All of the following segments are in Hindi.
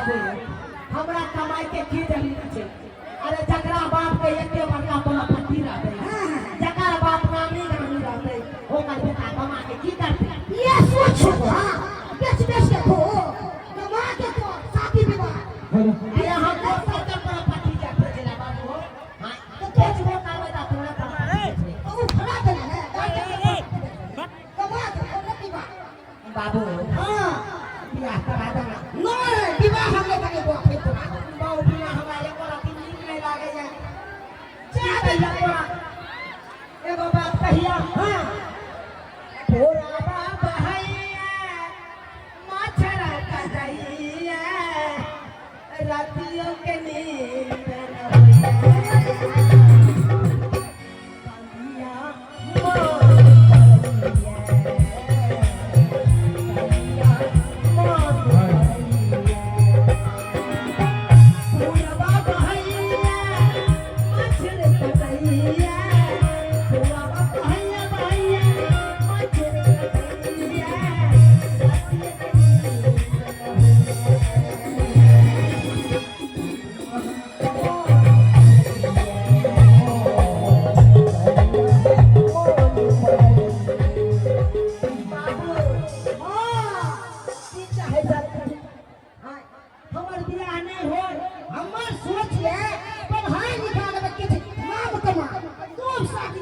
हमरा कमाई के की जरूरत है? अरे जकरा बाप के एते बड़का बड़ा पट्टी रहते जकरा बाप नामी नामी रहते ओकर बेटा कमा के की करते? ये सोचो हां बेच बेच के खो कमा के तो शादी विवाह अरे हम तो सरकार पर पट्टी जाते जिला बाबू हां तो बेच वो करवे ता थोड़ा कमा वो खड़ा देना है कमा के विवाह बाबू हां बियाह करा देना नहीं विवाह हम लोग के बाप है बाबू बिना हमारे को राती नींद नहीं लागे जाए चाहे लगवा एगो बात कहिया हां भोरा बाबा हैया माछरा कजैया रातियों के नींद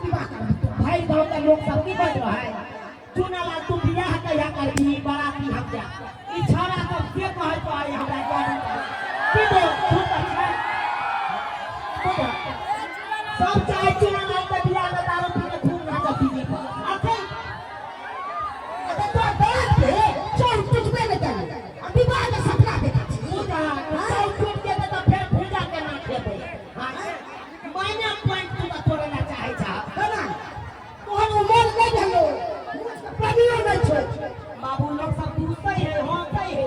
न लोग सब की बज रहा है चुनाला तू बियाह कहिया कर दी बाराती हम जा ई छाड़ा तो के कहे तो आई हमरा जान की दो खूब अच्छा सब चाहे चुनाला के बियाह में दारू पी के खूब नाच पीजी आखे तो बात है चल कुछ में नहीं जाने अभी बात में सपना देखा पूजा सब छूट के तो फिर पूजा के ना खेबे हां मायने पॉइंट तू तोड़े ना चाहे जा ना तोहर उमर नहीं भेलो पढ़ियो नहीं छै बाबू लोग सब पूछते हैं होते हैं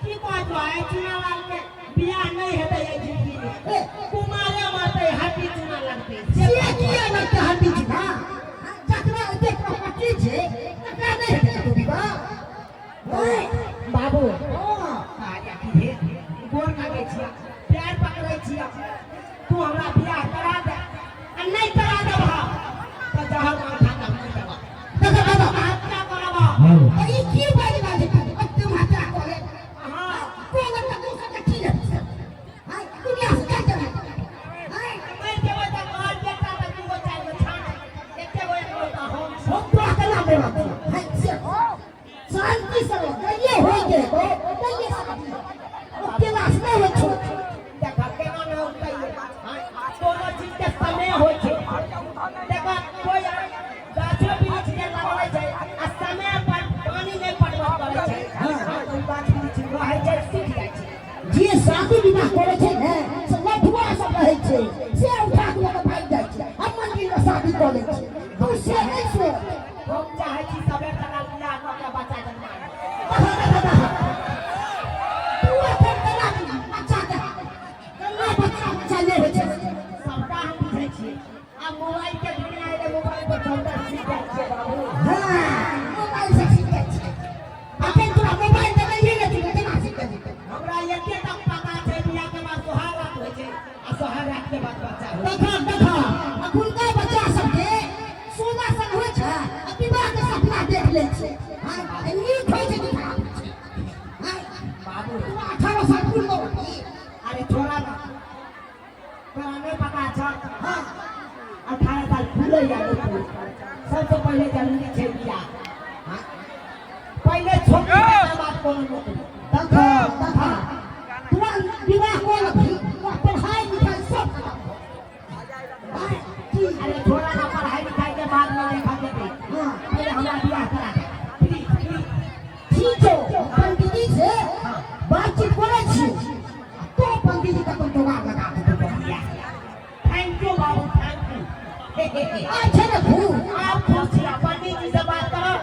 की बात है चुनालाल के बियाह नहीं हेतै ए जिंदगी में कुमारे माते हड्डी चुना लगते ये किया लगता हड्डी चुना जकरा देख प्रॉपर्टी छै तकरा नहीं हेतै तो विवाह ओए बाबू हां आजा की हे गोर कागे छिया पैर पकड़ै छिया तू हमरा बियाह करा दे आ नहीं करा देबा तो जहर माथा का देबा दादा क्या करबा ई की बारी बाजी तुम हाथ करे हां कोन का तू का की है हां दुनिया से क्या चला हां मैं केवल तो घर बेटा का तू को चाहे छान एके गो एक लोटा हम सब तो अकेला में बात है से शांति से ये हो गए तो ये ओके लास्ट में हो छो देखा केना न होतै कोनो चीज के समय होइ छै देखा कोई गाछो वृक्ष जे लगबै छै आ समय पर पानी नहीं पटवन करै छै हां तो गाछ वृक्ष रहै छै सूख जाइ छै जे शादी विवाह करे छै ने से लठुआ सब रहे छै से उठा के लोग भाग जाइ छै हम मंदिर में शादी कर ले छै तू से नहीं सो हम चाहे छी सबे तना बियाह क के बच्चा जन्मा तू अपन तना बच्चा दे कन्ना बच्चा नहीं हो छै सबका हम बुझै छी आ मोबाइल के दुनिया है मोबाइल पर चलता सीख जाइ छै बाबू हां मोबाइल से सीख जाइ छै अखन तोरा मोबाइल दे नहीं ने तू केना सीख जाइ हमरा एते तक पता छै बियाह के बाद सोहाग होइ छै आ सोहाग के बाद बच्चा होइ देखा अखुनका बच्चा सबके सोना सन होइ छै आ विवाह के सपना देख ले छै हां नीक होइ छै कि खराब छै हां बाबू तू 18 साल पूर्ण हो अरे छोड़ा ना तोरा नहीं पता छ हां 18 साल पूरे याद है सबसे पहले जरूरी छै बियाह हां पहले छोकरी के बाद कोनो नौकरी देखा तुरंत विवाह को लगी पढ़ाई लिखाई सब अरे छोड़ा ना पढ़ाई लिखाई के बाद में देखा देते हां पहले हमारा बियाह करा दे प्लीज ठीक है पंडित जी से बातचीत करे छी तो पंडित जी का तो जुगाड़ लगा दे थैंक यू बाबू थैंक यू अच्छा ना भू आप खुश पंडित जी से बात करो